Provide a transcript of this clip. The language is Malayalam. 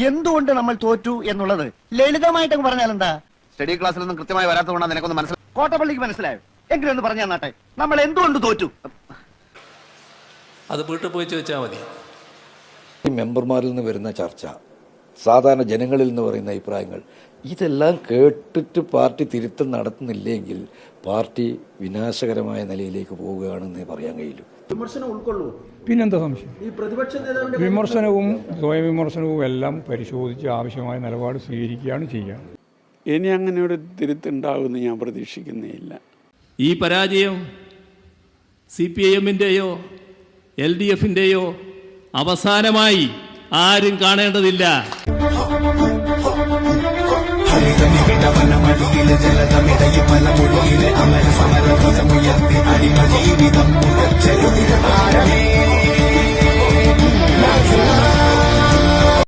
എന്തുകൊണ്ട് നമ്മൾ തോറ്റു എന്നുള്ളത് ലളിതമായിട്ടൊക്കെ പറഞ്ഞാൽ എന്താ? സ്റ്റഡി ക്ലാസ്സിലൊന്നും കൃത്യമായി വരാത്തതുകൊണ്ടാണ് നിനക്കൊന്ന് മനസ്സിലായി. കോട്ടപ്പള്ളിക്ക് മനസ്സിലായോ? എങ്കിലും ഒന്ന് പറഞ്ഞു തന്നാട്ടെ, നമ്മൾ എന്തുകൊണ്ട് തോറ്റു? അത് വീട്ടിൽ പോയി ചോദിച്ചാൽ മതി. ഈ മെമ്പർമാരിൽ നിന്ന് വരുന്ന ചർച്ച, സാധാരണ ജനങ്ങളിൽ നിന്ന് പറയുന്ന അഭിപ്രായങ്ങൾ, ഇതെല്ലാം കേട്ടിട്ട് പാർട്ടി തിരുത്തൽ നടത്തുന്നില്ലെങ്കിൽ പാർട്ടി വിനാശകരമായ നിലയിലേക്ക് പോവുകയാണെന്ന് പറയാൻ കഴിയില്ല. വിമർശനം ഉൾക്കൊള്ളൂ. പിന്നെന്താ സംശയം? ഈ പ്രതിപക്ഷ നേതാവിന്റെ വിമർശനവും സ്വയം വിമർശനവും എല്ലാം പരിശോധിച്ച് ആവശ്യമായ നിലപാട് സ്വീകരിക്കുകയാണ് ചെയ്യുക. ഇനി അങ്ങനെ ഒരു തിരുത്തുണ്ടാകുമെന്ന് ഞാൻ പ്രതീക്ഷിക്കുന്നേയില്ല. ഈ പരാജയം CPIM-ൻ്റെയോ LDF-ൻ്റെയോ അവസാനമായി ആരും കാണേണ്ടതില്ല. അമര സമര ധ്വജമുയർത്തി അടിമ ജീവിതം